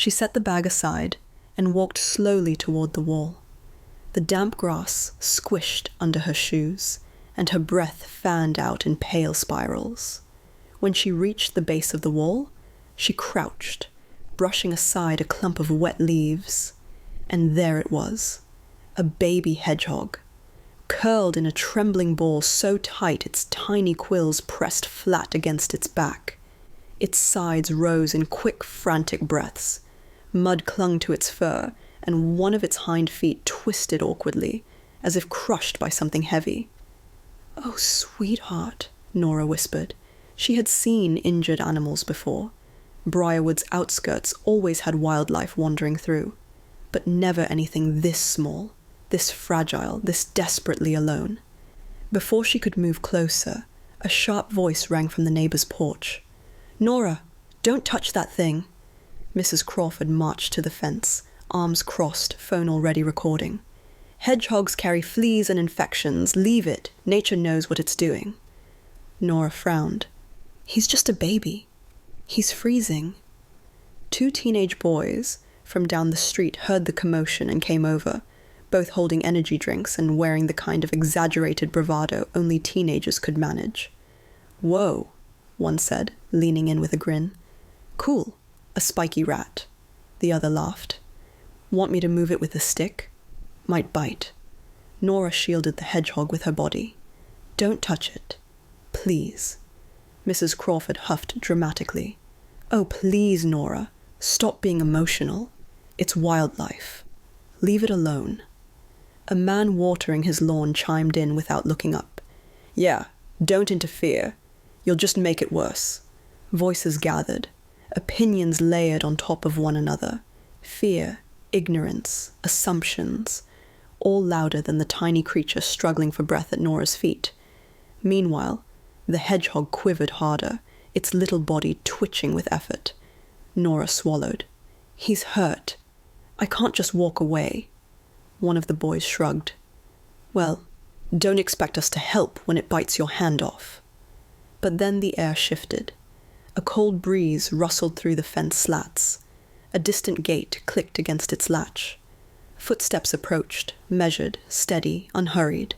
She set the bag aside and walked slowly toward the wall. The damp grass squished under her shoes, and her breath fanned out in pale spirals. When she reached the base of the wall, she crouched, brushing aside a clump of wet leaves. And there it was, a baby hedgehog, curled in a trembling ball so tight its tiny quills pressed flat against its back. Its sides rose in quick, frantic breaths. Mud clung to its fur, and one of its hind feet twisted awkwardly, as if crushed by something heavy. "Oh, sweetheart," Nora whispered. She had seen injured animals before. Briarwood's outskirts always had wildlife wandering through, but never anything this small, this fragile, this desperately alone. Before she could move closer, a sharp voice rang from the neighbor's porch. "Nora, don't touch that thing." Mrs. Crawford marched to the fence, arms crossed, phone already recording. "Hedgehogs carry fleas and infections. Leave it. Nature knows what it's doing." Nora frowned. "He's just a baby. He's freezing." Two teenage boys from down the street heard the commotion and came over, both holding energy drinks and wearing the kind of exaggerated bravado only teenagers could manage. "Whoa," one said, leaning in with a grin. "Cool, a spiky rat." The other laughed. "Want me to move it with a stick? Might bite." Nora shielded the hedgehog with her body. "Don't touch it. Please." Mrs. Crawford huffed dramatically. "Oh, please, Nora. Stop being emotional. It's wildlife. Leave it alone." A man watering his lawn chimed in without looking up. "Yeah, don't interfere. You'll just make it worse." Voices gathered, opinions layered on top of one another. Fear, ignorance, assumptions, all louder than the tiny creature struggling for breath at Nora's feet. Meanwhile, the hedgehog quivered harder, its little body twitching with effort. Nora swallowed. "He's hurt. I can't just walk away." One of the boys shrugged. "Well, don't expect us to help when it bites your hand off." But then the air shifted. A cold breeze rustled through the fence slats. A distant gate clicked against its latch. Footsteps approached, measured, steady, unhurried.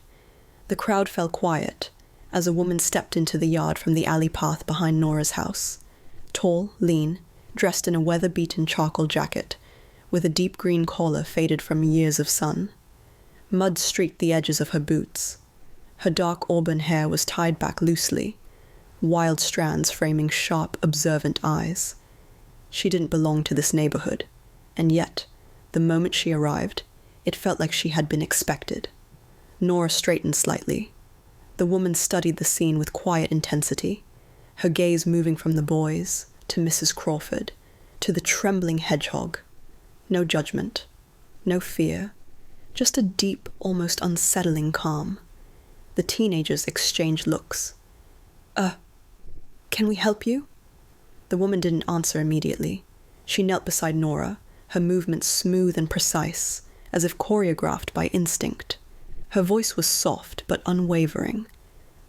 The crowd fell quiet as a woman stepped into the yard from the alley path behind Nora's house. Tall, lean, dressed in a weather-beaten charcoal jacket, with a deep green collar faded from years of sun. Mud streaked the edges of her boots. Her dark auburn hair was tied back loosely, wild strands framing sharp, observant eyes. She didn't belong to this neighborhood, and yet, the moment she arrived, it felt like she had been expected. Nora straightened slightly. The woman studied the scene with quiet intensity, her gaze moving from the boys, to Mrs. Crawford, to the trembling hedgehog. No judgment, no fear, just a deep, almost unsettling calm. The teenagers exchanged looks. Can we help you?" The woman didn't answer immediately. She knelt beside Nora, her movements smooth and precise, as if choreographed by instinct. Her voice was soft but unwavering.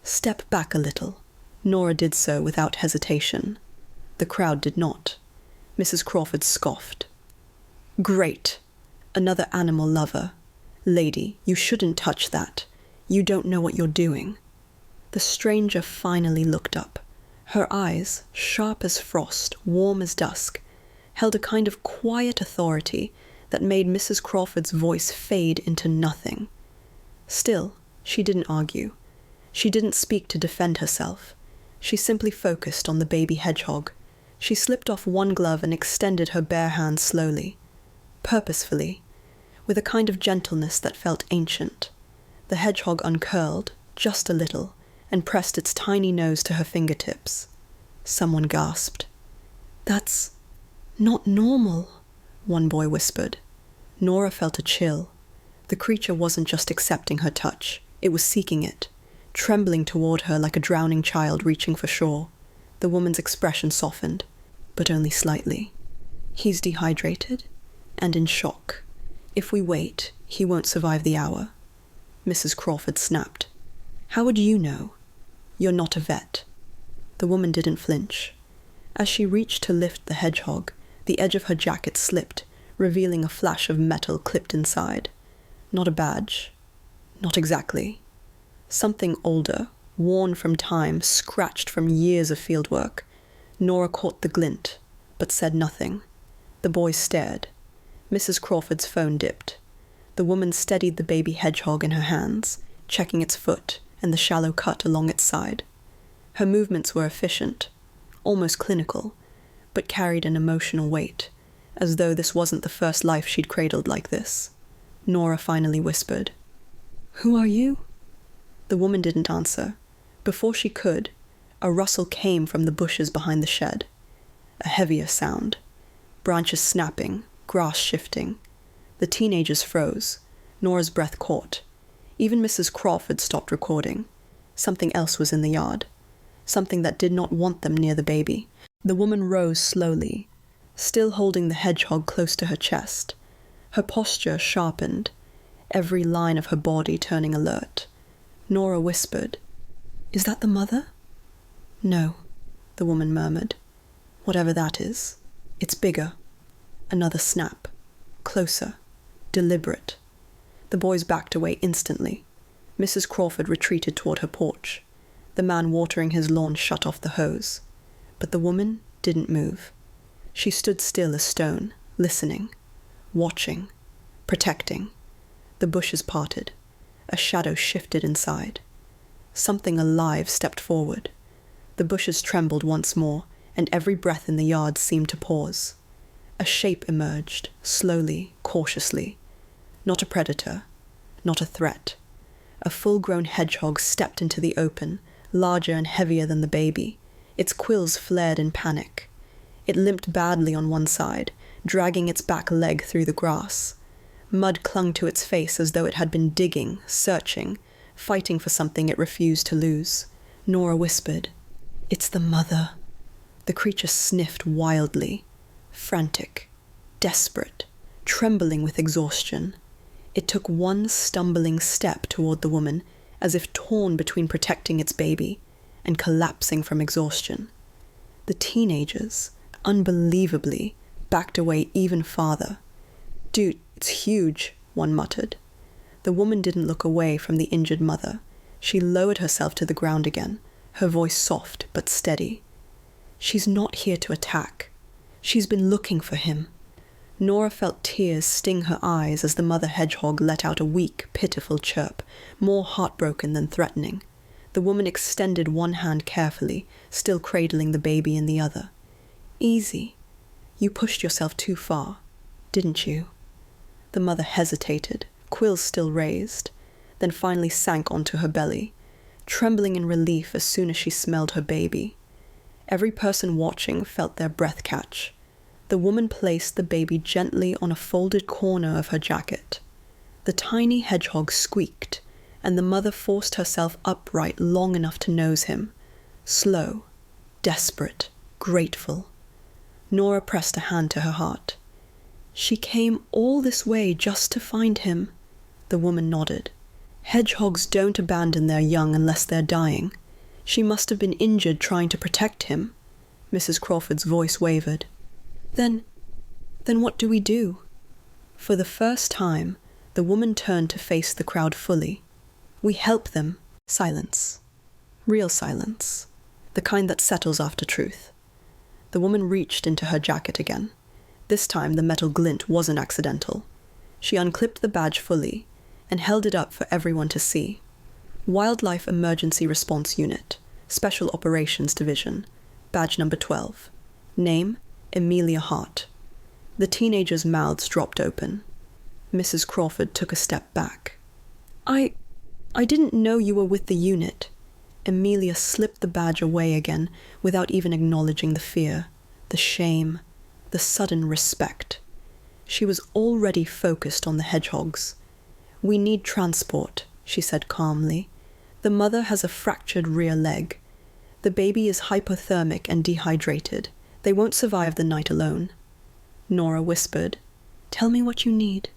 "Step back a little." Nora did so without hesitation. The crowd did not. Mrs. Crawford scoffed. "Great. Another animal lover. Lady, you shouldn't touch that. You don't know what you're doing." The stranger finally looked up. Her eyes, sharp as frost, warm as dusk, held a kind of quiet authority that made Mrs. Crawford's voice fade into nothing. Still, she didn't argue. She didn't speak to defend herself. She simply focused on the baby hedgehog. She slipped off one glove and extended her bare hand slowly, purposefully, with a kind of gentleness that felt ancient. The hedgehog uncurled, just a little, and pressed its tiny nose to her fingertips. Someone gasped. "That's not normal," one boy whispered. Nora felt a chill. The creature wasn't just accepting her touch, it was seeking it, trembling toward her like a drowning child reaching for shore. The woman's expression softened, but only slightly. "He's dehydrated and in shock. If we wait, he won't survive the hour." Mrs. Crawford snapped. "How would you know? You're not a vet." The woman didn't flinch. As she reached to lift the hedgehog, The edge of her jacket slipped, revealing a flash of metal clipped inside. Not a badge. Not exactly. Something older, worn from time, scratched from years of fieldwork. Nora caught the glint, but said nothing. The boys stared. Mrs. Crawford's phone dipped. The woman steadied the baby hedgehog in her hands, checking its foot and the shallow cut along its side. Her movements were efficient, almost clinical, but carried an emotional weight, as though this wasn't the first life she'd cradled like this. Nora finally whispered, "Who are you?" The woman didn't answer. Before she could, a rustle came from the bushes behind the shed. A heavier sound. Branches snapping, grass shifting. The teenagers froze. Nora's breath caught. Even Mrs. Crawford stopped recording. Something else was in the yard. Something that did not want them near the baby. The woman rose slowly, still holding the hedgehog close to her chest. Her posture sharpened, every line of her body turning alert. Nora whispered, "Is that the mother?" "No," the woman murmured. "Whatever that is, it's bigger." Another snap. Closer. Deliberate. The boys backed away instantly. Mrs. Crawford retreated toward her porch. The man watering his lawn shut off the hose. But the woman didn't move. She stood still as stone, listening, watching, protecting. The bushes parted. A shadow shifted inside. Something alive stepped forward. The bushes trembled once more, and every breath in the yard seemed to pause. A shape emerged, slowly, cautiously. Not a predator, not a threat. A full-grown hedgehog stepped into the open, larger and heavier than the baby. Its quills flared in panic. It limped badly on one side, dragging its back leg through the grass. Mud clung to its face as though it had been digging, searching, fighting for something it refused to lose. Nora whispered, "It's the mother." The creature sniffed wildly, frantic, desperate, trembling with exhaustion. It took one stumbling step toward the woman, as if torn between protecting its baby and collapsing from exhaustion. The teenagers, unbelievably, backed away even farther. "Dude, it's huge," one muttered. The woman didn't look away from the injured mother. She lowered herself to the ground again, her voice soft but steady. "She's not here to attack. She's been looking for him." Nora felt tears sting her eyes as the mother hedgehog let out a weak, pitiful chirp, more heartbroken than threatening. The woman extended one hand carefully, still cradling the baby in the other. "Easy. You pushed yourself too far, didn't you?" The mother hesitated, quills still raised, then finally sank onto her belly, trembling in relief as soon as she smelled her baby. Every person watching felt their breath catch. The woman placed the baby gently on a folded corner of her jacket. The tiny hedgehog squeaked, and the mother forced herself upright long enough to nose him. Slow, desperate, grateful. Nora pressed a hand to her heart. "She came all this way just to find him." The woman nodded. "Hedgehogs don't abandon their young unless they're dying. She must have been injured trying to protect him." Mrs. Crawford's voice wavered. Then what do we do?" For the first time, the woman turned to face the crowd fully. "We help them." Silence. Real silence. The kind that settles after truth. The woman reached into her jacket again. This time the metal glint wasn't accidental. She unclipped the badge fully and held it up for everyone to see. Wildlife Emergency Response Unit, Special Operations Division, badge number 12. Name, Amelia Hart. The teenagers' mouths dropped open. Mrs. Crawford took a step back. I didn't know you were with the unit." Amelia slipped the badge away again without even acknowledging the fear, the shame, the sudden respect. She was already focused on the hedgehogs. "We need transport," she said calmly. "The mother has a fractured rear leg. The baby is hypothermic and dehydrated. They won't survive the night alone." Nora whispered, "Tell me what you need."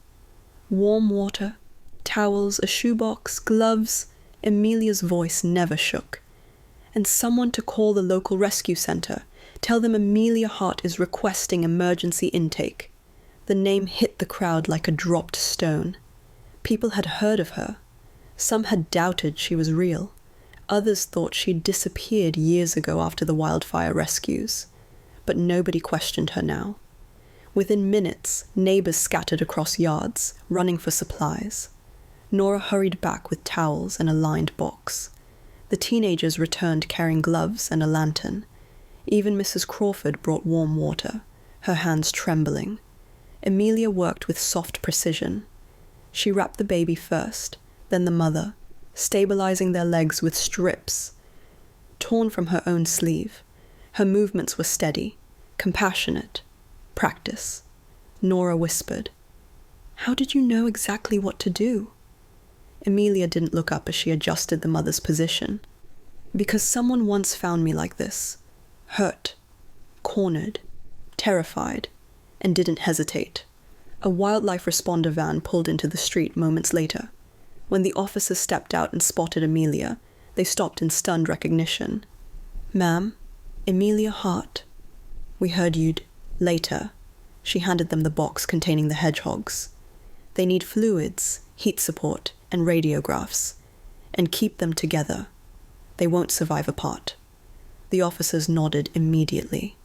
"Warm water, towels, a shoebox, gloves." Amelia's voice never shook. "And someone to call the local rescue center. Tell them Amelia Hart is requesting emergency intake." The name hit the crowd like a dropped stone. People had heard of her. Some had doubted she was real. Others thought she'd disappeared years ago after the wildfire rescues. But nobody questioned her now. Within minutes, neighbors scattered across yards, running for supplies. Nora hurried back with towels and a lined box. The teenagers returned carrying gloves and a lantern. Even Mrs. Crawford brought warm water, her hands trembling. Amelia worked with soft precision. She wrapped the baby first, then the mother, stabilizing their legs with strips torn from her own sleeve. Her movements were steady, compassionate. Practice. Nora whispered, "How did you know exactly what to do?" Amelia didn't look up as she adjusted the mother's position. "Because someone once found me like this, hurt, cornered, terrified, and didn't hesitate." A wildlife responder van pulled into the street moments later. When the officers stepped out and spotted Amelia, they stopped in stunned recognition. "Ma'am, Amelia Hart. We heard you'd..." Later, she handed them the box containing the hedgehogs. "They need fluids, heat support, and radiographs. And keep them together. They won't survive apart." The officers nodded immediately.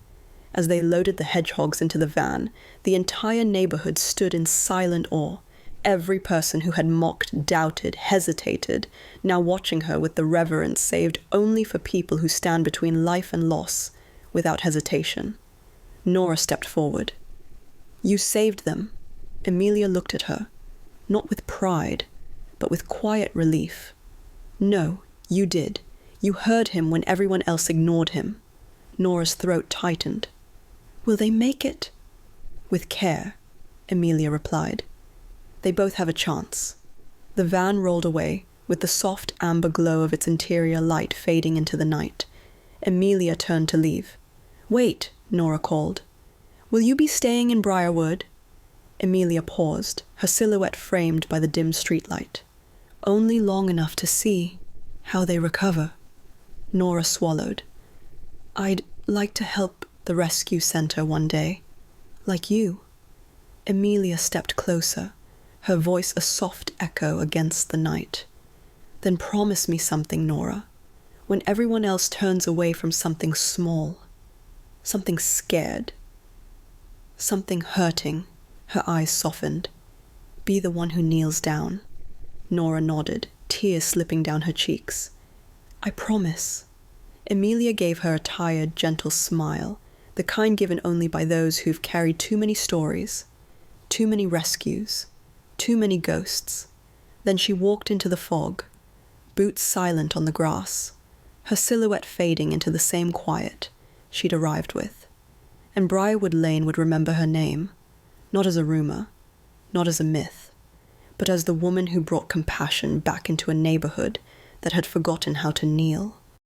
As they loaded the hedgehogs into the van, the entire neighborhood stood in silent awe. Every person who had mocked, doubted, hesitated, now watching her with the reverence saved only for people who stand between life and loss, without hesitation. Nora stepped forward. "You saved them." Amelia looked at her, not with pride, but with quiet relief. "No, you did. You heard him when everyone else ignored him." Nora's throat tightened. "Will they make it?" "With care," Amelia replied. "They both have a chance." The van rolled away, with the soft amber glow of its interior light fading into the night. Amelia turned to leave. "Wait," Nora called. "Will you be staying in Briarwood?" Amelia paused, her silhouette framed by the dim streetlight. "Only long enough to see how they recover." Nora swallowed. "I'd like to help the rescue center one day, like you." Amelia stepped closer, her voice a soft echo against the night. "Then promise me something, Nora. When everyone else turns away from something small, something scared, something hurting," her eyes softened. "Be the one who kneels down." Nora nodded, tears slipping down her cheeks. "I promise." Amelia gave her a tired, gentle smile, the kind given only by those who've carried too many stories, too many rescues, too many ghosts. Then she walked into the fog, boots silent on the grass, her silhouette fading into the same quiet she'd arrived with. And Briarwood Lane would remember her name, not as a rumor, not as a myth, but as the woman who brought compassion back into a neighborhood that had forgotten how to kneel.